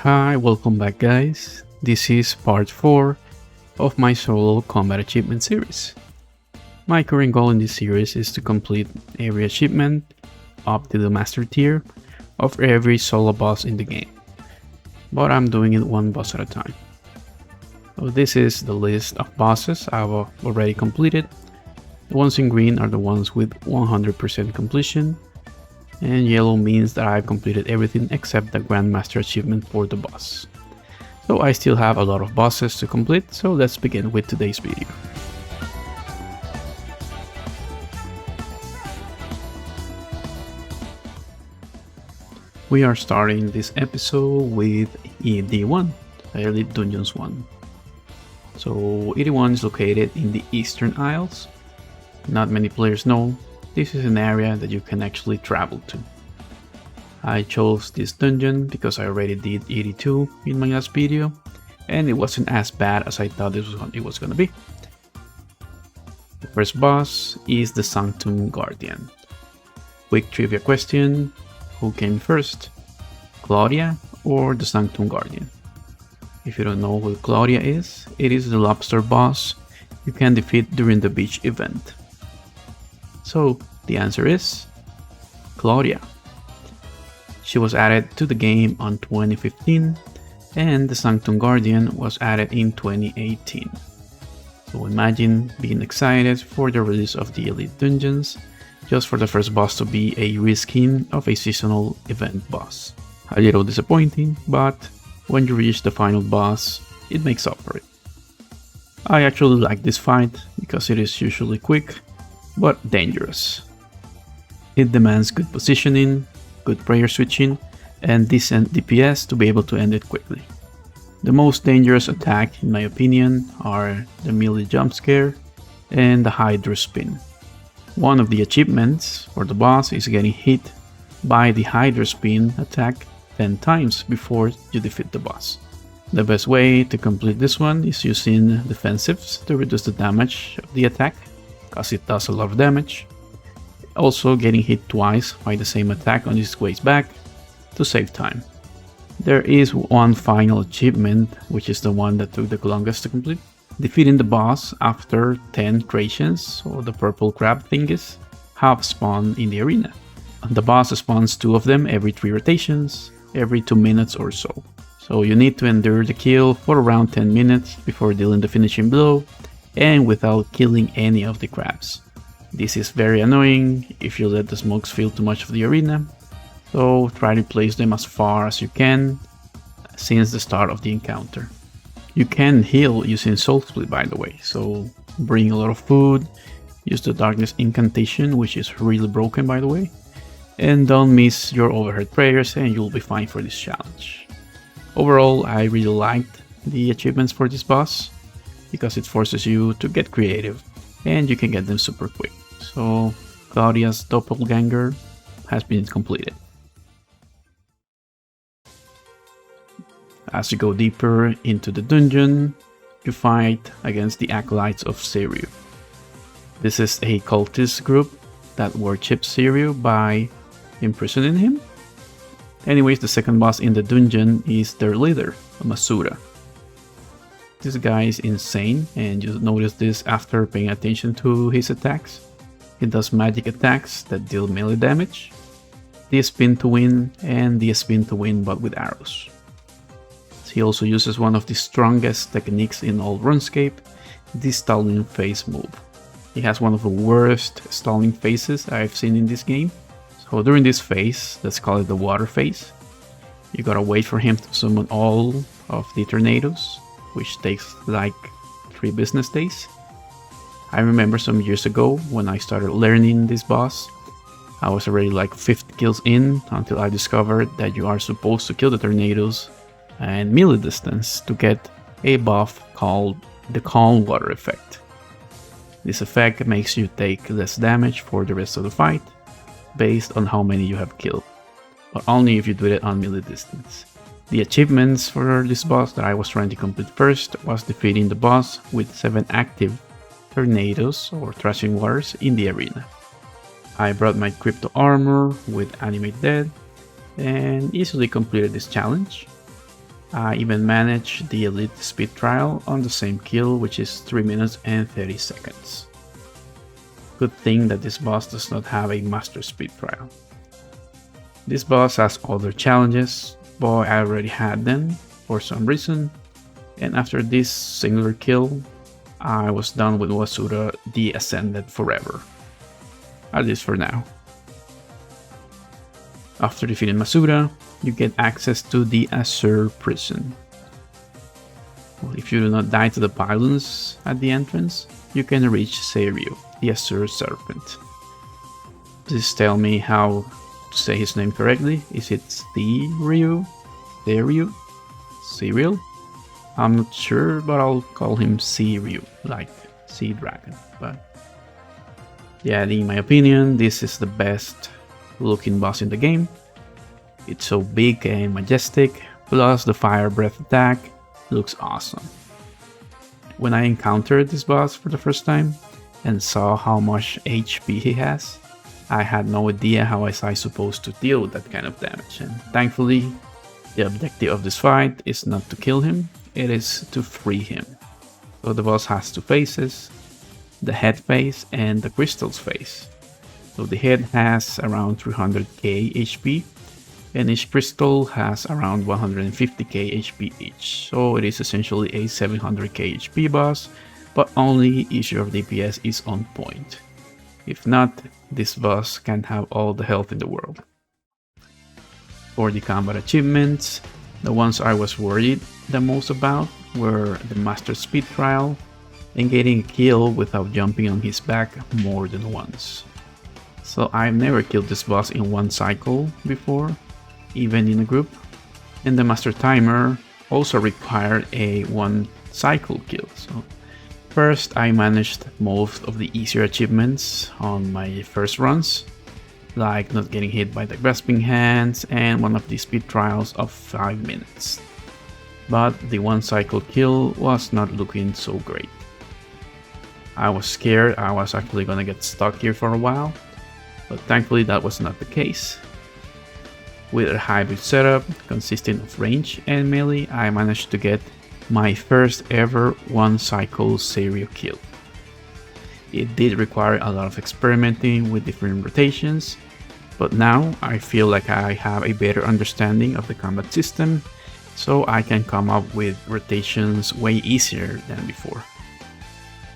Hi, welcome back guys. This is part 4 of my solo combat achievement series. My current goal in this series is to complete every achievement up to the master tier of every solo boss in the game. But I'm doing it one boss at a time. So this is the list of bosses I've already completed. The ones in green are the ones with 100% completion, and yellow means that I've completed everything except the Grandmaster achievement for the boss. So I still have a lot of bosses to complete, so let's begin with today's video. We are starting this episode with ED1, Elite Dungeons 1. So ED1 is located in the Eastern Isles. Not many players know this is an area that you can actually travel to. I chose this dungeon because I already did ED2 in my last video, and it wasn't as bad as I thought it was gonna be. The first boss is the Sanctum Guardian. Quick trivia question: who came first, Claudia or the Sanctum Guardian? If you don't know who Claudia is, it is the lobster boss you can defeat during the beach event. So the answer is Claudia. She was added to the game on 2015, and the Sanctum Guardian was added in 2018. So imagine being excited for the release of the Elite Dungeons just for the first boss to be a reskin of a seasonal event boss. A little disappointing, but when you reach the final boss, it makes up for it. I actually like this fight because it is usually quick but dangerous. It demands good positioning, good prayer switching, and decent DPS to be able to end it quickly. The most dangerous attack, in my opinion, are the melee jump scare and the Hydra spin. One of the achievements for the boss is getting hit by the Hydra spin attack 10 times before you defeat the boss. The best way to complete this one is using defensives to reduce the damage of the attack, because it does a lot of damage. Also getting hit twice by the same attack on its way back to save time. There is one final achievement, which is the one that took the longest to complete. Defeating the boss after 10 Crassians, or the purple crab thingies, have spawned in the arena. The boss spawns 2 of them every 3 rotations, every 2 minutes or so. So you need to endure the kill for around 10 minutes before dealing the finishing blow, and without killing any of the crabs. This is very annoying if you let the smokes fill too much of the arena, so try to place them as far as you can since the start of the encounter. You can heal using Soul Split, by the way, so bring a lot of food, use the Darkness Incantation, which is really broken by the way, and don't miss your overhead prayers and you'll be fine for this challenge. Overall, I really liked the achievements for this boss, because it forces you to get creative and you can get them super quick. So Claudia's doppelganger has been completed. As you go deeper into the dungeon, you fight against the acolytes of Seiryu. This is a cultist group that worships Seiryu by imprisoning him. Anyways, the second boss in the dungeon is their leader, Masuta. This guy is insane, and you notice this after paying attention to his attacks. He does magic attacks that deal melee damage, the spin to win, and the spin to win but with arrows. He also uses one of the strongest techniques in all Runescape, the stalling phase move. He has one of the worst stalling phases I've seen in this game. So during this phase, let's call it the water phase, you gotta wait for him to summon all of the tornadoes, which takes like 3 business days. I remember some years ago when I started learning this boss, I was already like 50 kills in until I discovered that you are supposed to kill the tornadoes and melee distance to get a buff called the Calm Water effect. This effect makes you take less damage for the rest of the fight based on how many you have killed, but only if you do it on melee distance. The achievements for this boss that I was trying to complete first was defeating the boss with 7 active tornadoes or thrashing waters in the arena. I brought my crypto armor with animate dead and easily completed this challenge. I even managed the elite speed trial on the same kill, which is 3 minutes and 30 seconds. Good thing that this boss does not have a master speed trial. This boss has other challenges, but I already had them for some reason, and after this singular kill, I was done with Masuta the Ascended forever. At least for now. After defeating Masuta, you get access to the Azure prison. Well, if you do not die to the pylons at the entrance, you can reach Seiryu, the Azure Serpent. Please tell me how to say his name correctly. Is it Seiryu? Seiryu? Seiryu? I'm not sure, but I'll call him Seiryu, like Sea Dragon. But yeah, in my opinion, this is the best looking boss in the game. It's so big and majestic, plus the fire breath attack looks awesome. When I encountered this boss for the first time and saw how much HP he has, I had no idea how I was supposed to deal with that kind of damage, and thankfully the objective of this fight is not to kill him, it is to free him. So the boss has two phases, the head phase and the crystals phase. So the head has around 300k HP and each crystal has around 150k HP each. So it is essentially a 700k HP boss, but only if your DPS is on point. If not, this boss can have all the health in the world. For the combat achievements, the ones I was worried the most about were the Master Speed Trial and getting a kill without jumping on his back more than once. So I've never killed this boss in one cycle before, even in a group, and the Master Timer also required a one cycle kill. So first I managed most of the easier achievements on my first runs, like not getting hit by the grasping hands and one of the speed trials of 5 minutes. But the one cycle kill was not looking so great. I was scared I was actually gonna get stuck here for a while, but thankfully that was not the case. With a hybrid setup consisting of range and melee, I managed to get my first ever one cycle Seiryu kill. It did require a lot of experimenting with different rotations, but now I feel like I have a better understanding of the combat system, so I can come up with rotations way easier than before.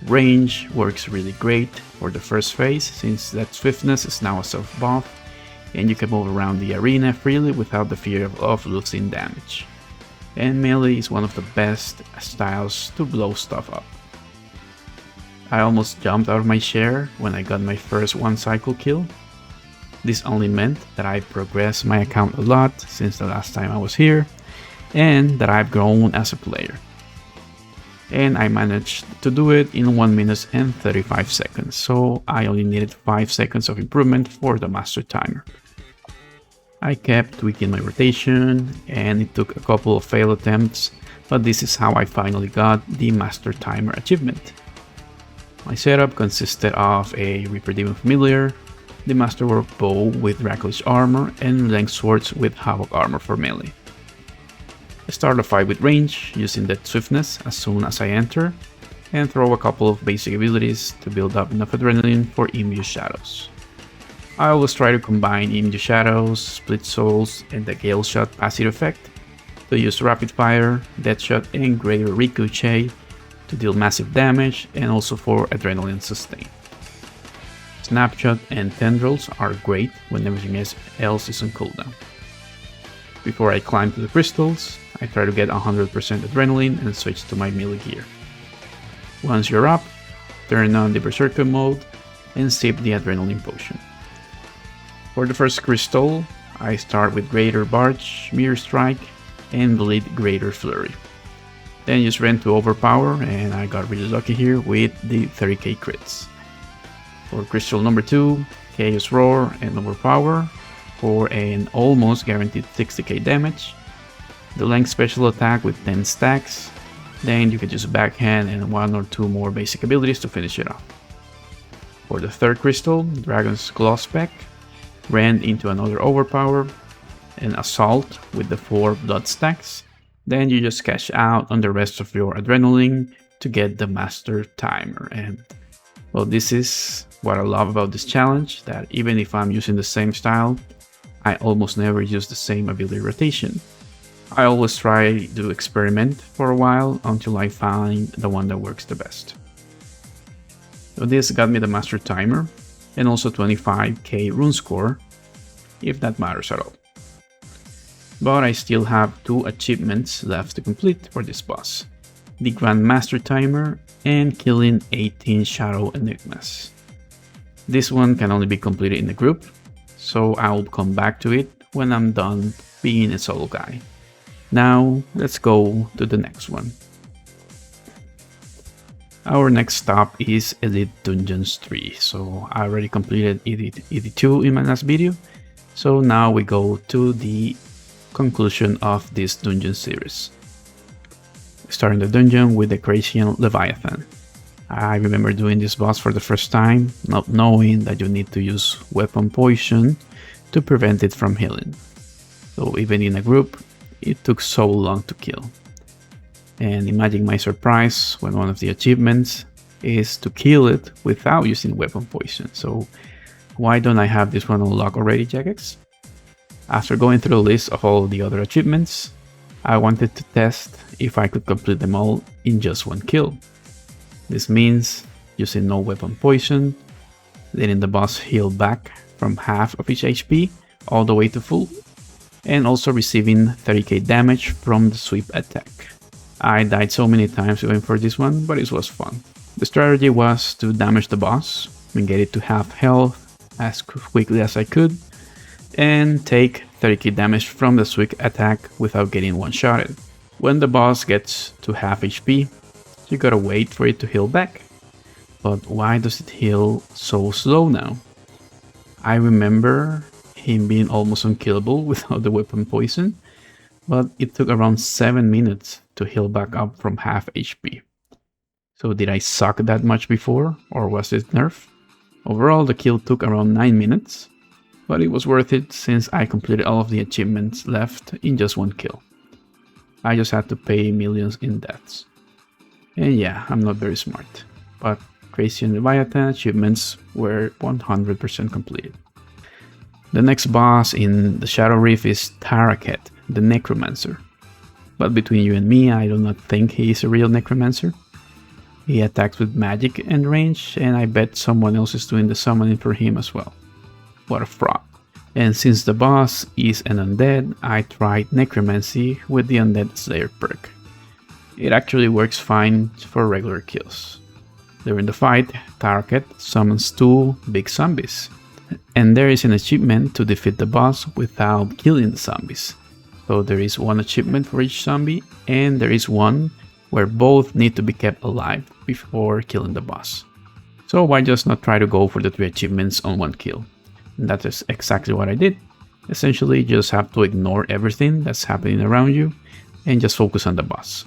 Range works really great for the first phase, since that swiftness is now a soft buff, and you can move around the arena freely without the fear of losing damage. And melee is one of the best styles to blow stuff up. I almost jumped out of my chair when I got my first one cycle kill. This only meant that I progressed my account a lot since the last time I was here, and that I've grown as a player. And I managed to do it in 1 minute and 35 seconds, so I only needed 5 seconds of improvement for the master timer. I kept tweaking my rotation, and it took a couple of failed attempts, but this is how I finally got the master timer achievement. My setup consisted of a Reaper Demon Familiar, the Masterwork Bow with Dracolich armor, and Length Swords with Havoc armor for melee. I start a fight with range, using that swiftness as soon as I enter, and throw a couple of basic abilities to build up enough adrenaline for Immune Shadows. I always try to combine Immune Shadows, Split Souls, and the Gale Shot passive effect to use Rapid Fire, Deathshot, and Greater Ricochet to deal massive damage and also for adrenaline sustain. Snapshot and Tendrils are great when everything else is on cooldown. Before I climb to the crystals, I try to get 100% adrenaline and switch to my melee gear. Once you're up, turn on the Berserker mode and sip the adrenaline potion. For the first crystal, I start with Greater Barge, Mirror Strike, and Bleed Greater Flurry. Then just ran to Overpower, and I got really lucky here with the 30k crits. For crystal number 2, Chaos Roar and Overpower for an almost guaranteed 60k damage. The Length special attack with 10 stacks, then you can just backhand and 1 or 2 more basic abilities to finish it off. For the third crystal, Dragon's Claw Spec, ran into another Overpower, and Assault with the 4 blood stacks, Then you just cash out on the rest of your adrenaline to get the master timer. And well, this is what I love about this challenge, that even if I'm using the same style, I almost never use the same ability rotation. I always try to experiment for a while until I find the one that works the best. So this got me the master timer and also 25k rune score, if that matters at all. But I still have 2 achievements left to complete for this boss: the Grand Master timer and killing 18 Shadow Enigmas. This one can only be completed in a group, so I'll come back to it when I'm done being a solo guy. Now let's go to the next one. Our next stop is Elite Dungeons 3, so I already completed ED2 in my last video, so now we go to the conclusion of this dungeon series. Starting the dungeon with the Crassian Leviathan. I remember doing this boss for the first time, not knowing that you need to use weapon poison to prevent it from healing. So even in a group, it took so long to kill. And imagine my surprise when one of the achievements is to kill it without using weapon poison. So why don't I have this one unlocked already, Jagex? After going through the list of all the other achievements, I wanted to test if I could complete them all in just one kill. This means using no weapon poison, letting the boss heal back from half of each HP all the way to full, and also receiving 30k damage from the sweep attack. I died so many times going for this one, but it was fun. The strategy was to damage the boss and get it to half health as quickly as I could, and take 30k damage from the sweep attack without getting one-shotted. When the boss gets to half HP, you gotta wait for it to heal back. But why does it heal so slow now? I remember him being almost unkillable without the weapon poison, but it took around 7 minutes to heal back up from half HP. So did I suck that much before, or was it nerf? Overall, the kill took around 9 minutes, but it was worth it since I completed all of the achievements left in just one kill. I just had to pay millions in deaths. And yeah, I'm not very smart, but Crassian Leviathan achievements were 100% completed. The next boss in the Shadow Reef is Taraket, the Necromancer. But between you and me, I do not think he is a real Necromancer. He attacks with magic and range, and I bet someone else is doing the summoning for him as well. What a fraud. And since the boss is an undead, I tried Necromancy with the Undead Slayer perk. It actually works fine for regular kills. During the fight, Taraket summons 2 big zombies, and there is an achievement to defeat the boss without killing the zombies. So there is one achievement for each zombie, and there is one where both need to be kept alive before killing the boss. So why just not try to go for the 3 achievements on one kill? And that is exactly what I did. Essentially, you just have to ignore everything that's happening around you and just focus on the boss.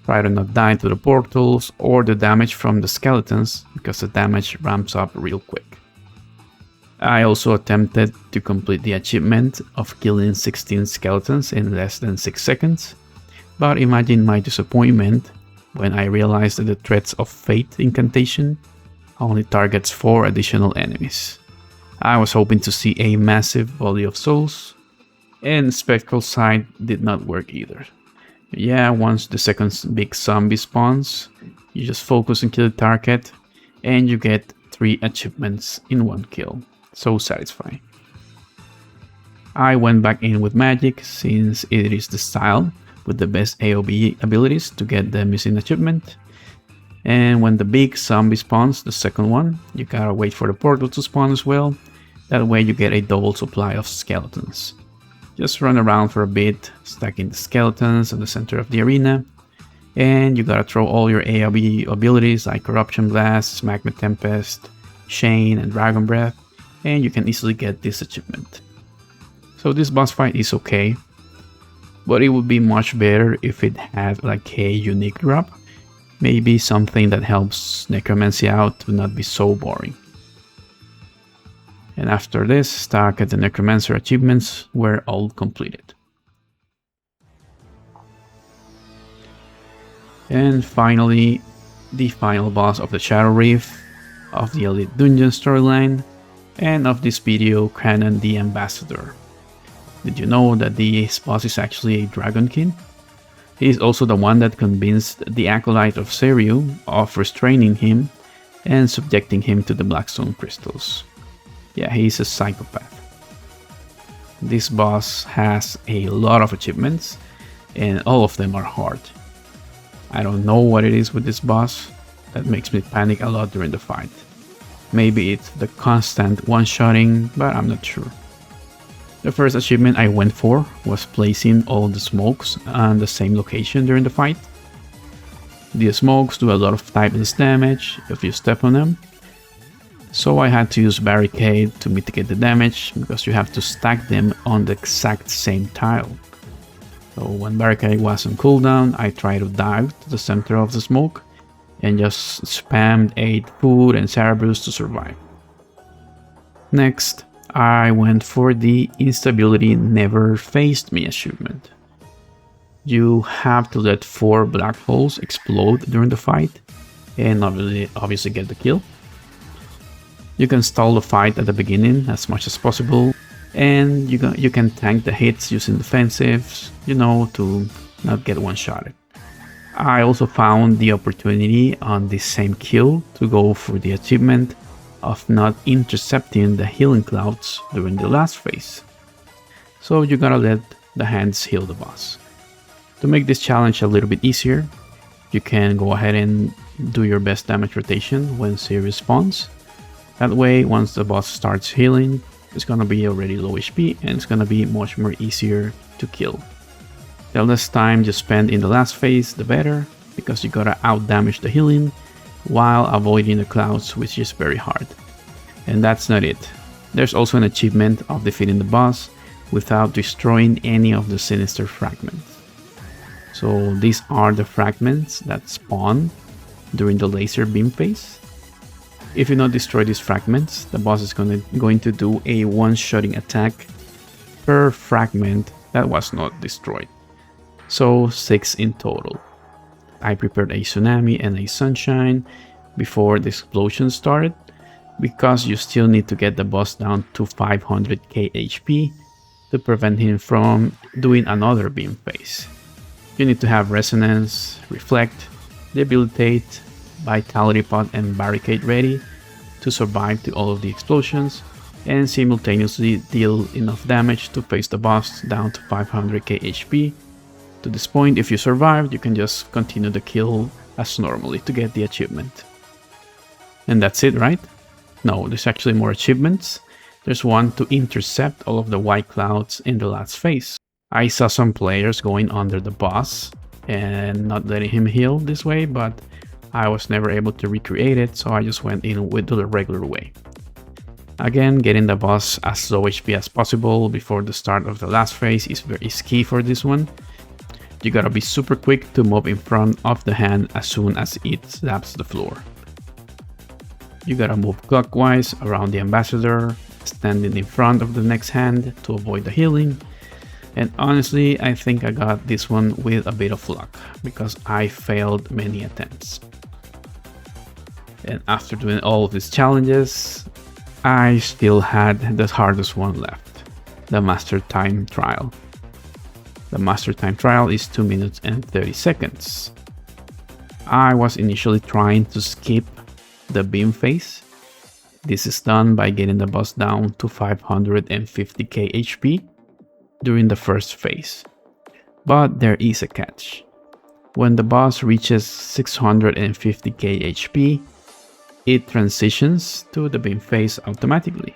Try to not die to the portals or the damage from the skeletons, because the damage ramps up real quick. I also attempted to complete the achievement of killing 16 skeletons in less than 6 seconds, but imagine my disappointment when I realized that the Threads of Fate incantation only targets 4 additional enemies. I was hoping to see a massive volley of souls, and Spectral Sight did not work either. Yeah, once the second big zombie spawns, you just focus on killing Taraket, and you get 3 achievements in one kill. So satisfying. I went back in with magic since it is the style with the best AoE abilities to get the missing achievement. And when the big zombie spawns, the second one, you gotta wait for the portal to spawn as well. That way you get a double supply of skeletons. Just run around for a bit, stacking the skeletons at the center of the arena. And you gotta throw all your AoE abilities like Corruption Blast, Magma Tempest, Chain, and Dragon Breath, and you can easily get this achievement. So this boss fight is okay, but it would be much better if it had like a unique drop. Maybe something that helps Necromancy out to not be so boring. And after this, Taraket and Necromancer achievements were all completed. And finally, the final boss of the Shadow Reef, of the Elite Dungeon storyline, and of this video, Crassian the Ambassador. Did you know that this boss is actually a Dragon King? He is also the one that convinced the acolyte of Seiryu of restraining him and subjecting him to the Blackstone crystals. Yeah, he's a psychopath. This boss has a lot of achievements, and all of them are hard. I don't know what it is with this boss that makes me panic a lot during the fight. Maybe it's the constant one-shotting, but I'm not sure. The first achievement I went for was placing all the smokes on the same location during the fight. The smokes do a lot of typeless damage if you step on them, so I had to use barricade to mitigate the damage because you have to stack them on the exact same tile. So when barricade was on cooldown, I tried to dive to the center of the smoke and just spammed 8 food and Cerberus to survive. Next, I went for the Instability Never Faced Me achievement. You have to let 4 black holes explode during the fight and obviously get the kill. You can stall the fight at the beginning as much as possible, and you can tank the hits using defensives, to not get one-shotted. I also found the opportunity on this same kill to go for the achievement of not intercepting the healing clouds during the last phase. So you gotta let the hands heal the boss. To make this challenge a little bit easier, you can go ahead and do your best damage rotation when Seiryu spawns. That way, once the boss starts healing, it's gonna be already low HP and it's gonna be much more easier to kill. The less time you spend in the last phase, the better, because you gotta out-damage the healing while avoiding the clouds, which is very hard. And that's not it. There's also an achievement of defeating the boss without destroying any of the sinister fragments. So these are the fragments that spawn during the laser beam phase. If you not destroy these fragments, the boss is going to do a one-shotting attack per fragment that was not destroyed. So 6 in total. I prepared a tsunami and a sunshine before the explosion started, because you still need to get the boss down to 500k HP to prevent him from doing another beam phase. You need to have Resonance, Reflect, Debilitate, Vitality Pot and Barricade ready to survive to all of the explosions and simultaneously deal enough damage to face the boss down to 500k HP. To this point, if you survived, you can just continue the kill as normally to get the achievement. And that's it, right? No, there's actually more achievements. There's one to intercept all of the white clouds in the last phase. I saw some players going under the boss and not letting him heal this way, but I was never able to recreate it, so I just went in with the regular way. Again, getting the boss as low HP as possible before the start of the last phase is key for this one. You gotta be super quick to move in front of the hand as soon as it slaps the floor. You gotta move clockwise around the ambassador, standing in front of the next hand to avoid the healing. And honestly, I think I got this one with a bit of luck, because I failed many attempts. And after doing all of these challenges, I still had the hardest one left, the Master Time Trial. The Master Time Trial is 2 minutes and 30 seconds. I was initially trying to skip the beam phase. This is done by getting the boss down to 550k HP during the first phase. But there is a catch. When the boss reaches 650k HP, it transitions to the beam phase automatically.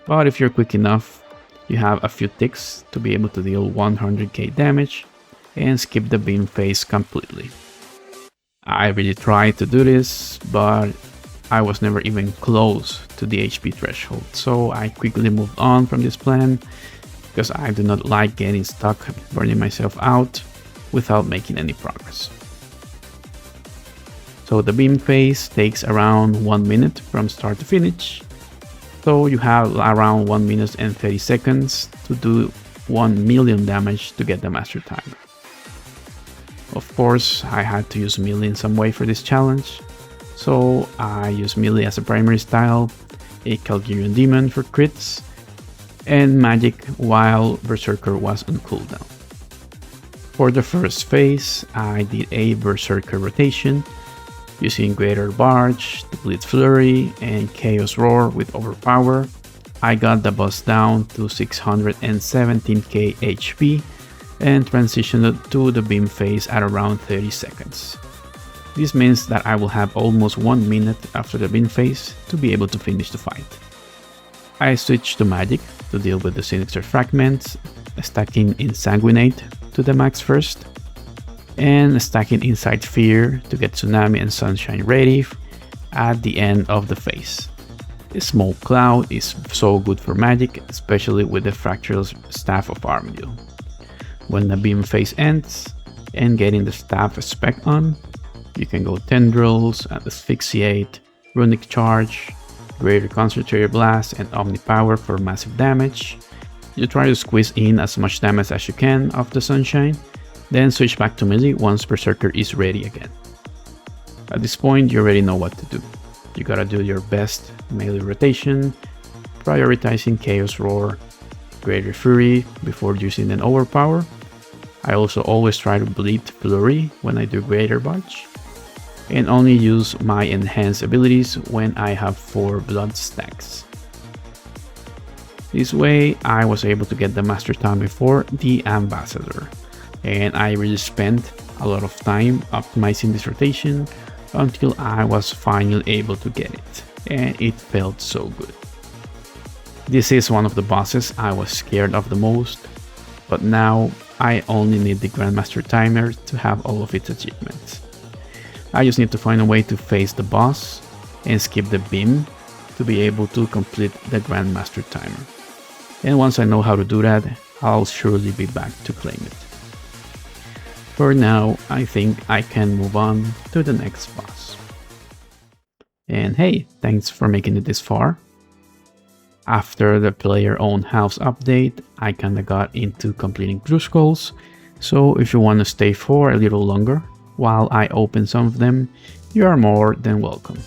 But if you're quick enough, you have a few ticks to be able to deal 100k damage and skip the beam phase completely. I really tried to do this, but I was never even close to the HP threshold, so I quickly moved on from this plan because I do not like getting stuck burning myself out without making any progress. So the beam phase takes around 1 minute from start to finish. So you have around 1 minute and 30 seconds to do 1 million damage to get the Master Time. Of course, I had to use melee in some way for this challenge, so I used melee as a primary style, a Calgarian Demon for crits, and magic while Berserker was on cooldown. For the first phase, I did a Berserker rotation, using Greater Barge, the Blitz Flurry, and Chaos Roar with Overpower. I got the boss down to 617k HP and transitioned to the beam phase at around 30 seconds. This means that I will have almost 1 minute after the beam phase to be able to finish the fight. I switched to magic to deal with the Sinister Fragments, stacking Insanguinate to the max first, and stacking Inside Fear to get Tsunami and Sunshine ready at the end of the phase. The Smoke Cloud is so good for magic, especially with the Fractal Staff of Armadio. When the beam phase ends and getting the staff spec on, you can go Tendrils, Asphyxiate, Runic Charge, Greater Concentrated Blast, and Omnipower for massive damage. You try to squeeze in as much damage as you can off the Sunshine, then switch back to melee once Berserker is ready again. At this point, you already know what to do. You gotta do your best melee rotation, prioritizing Chaos Roar, Greater Fury before using an Overpower. I also always try to bleed Flurry when I do Greater Barge, and only use my enhanced abilities when I have 4 blood stacks. This way I was able to get the Master Time before the Ambassador, and I really spent a lot of time optimizing this rotation until I was finally able to get it, and it felt so good. This is one of the bosses I was scared of the most, but now I only need the Grandmaster Timer to have all of its achievements. I just need to find a way to face the boss and skip the beam to be able to complete the Grandmaster Timer. And once I know how to do that, I'll surely be back to claim it. For now, I think I can move on to the next boss. And hey, thanks for making it this far. After the player-owned house update, I kinda got into completing Blue Skulls, so if you want to stay for a little longer while I open some of them, you are more than welcome.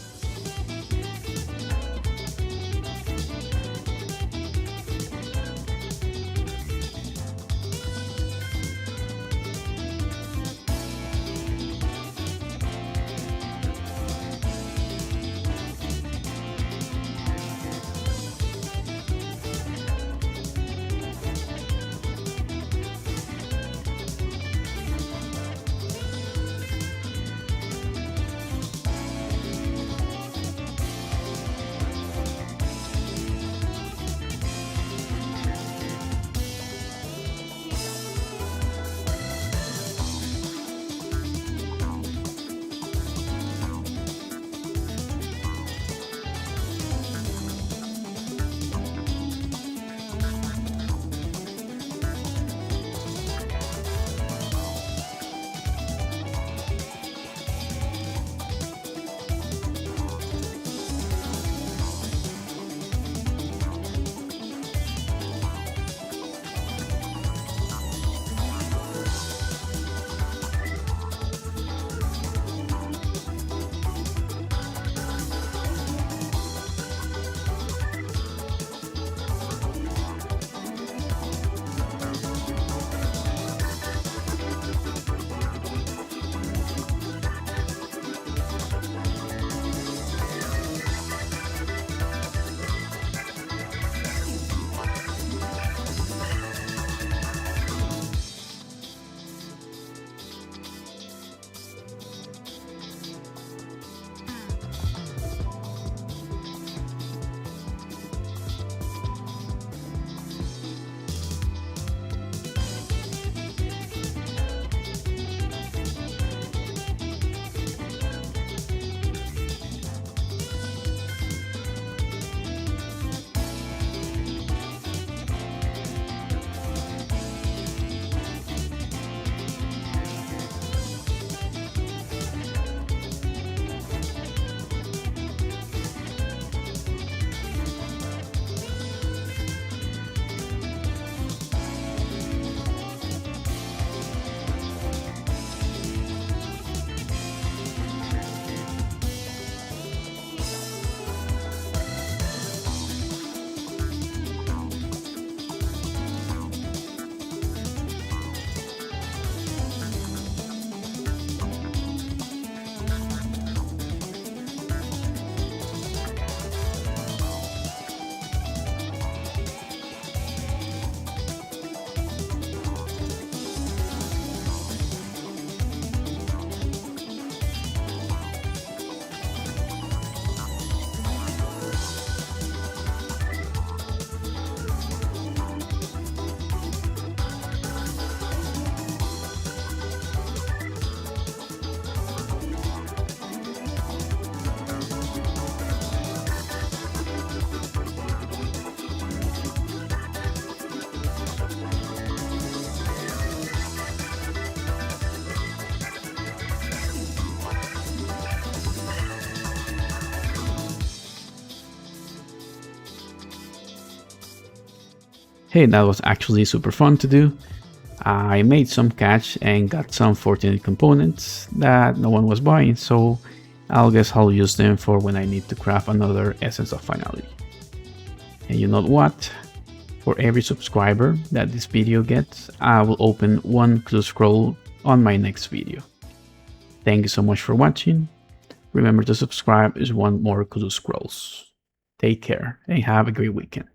Hey, that was actually super fun to do. I made some cash and got some fortunate components that no one was buying, so I'll guess I'll use them for when I need to craft another Essence of Finality. And you know what? For every subscriber that this video gets, I will open one clue scroll on my next video. Thank you so much for watching. Remember to subscribe if you want more clue scrolls. Take care and have a great weekend.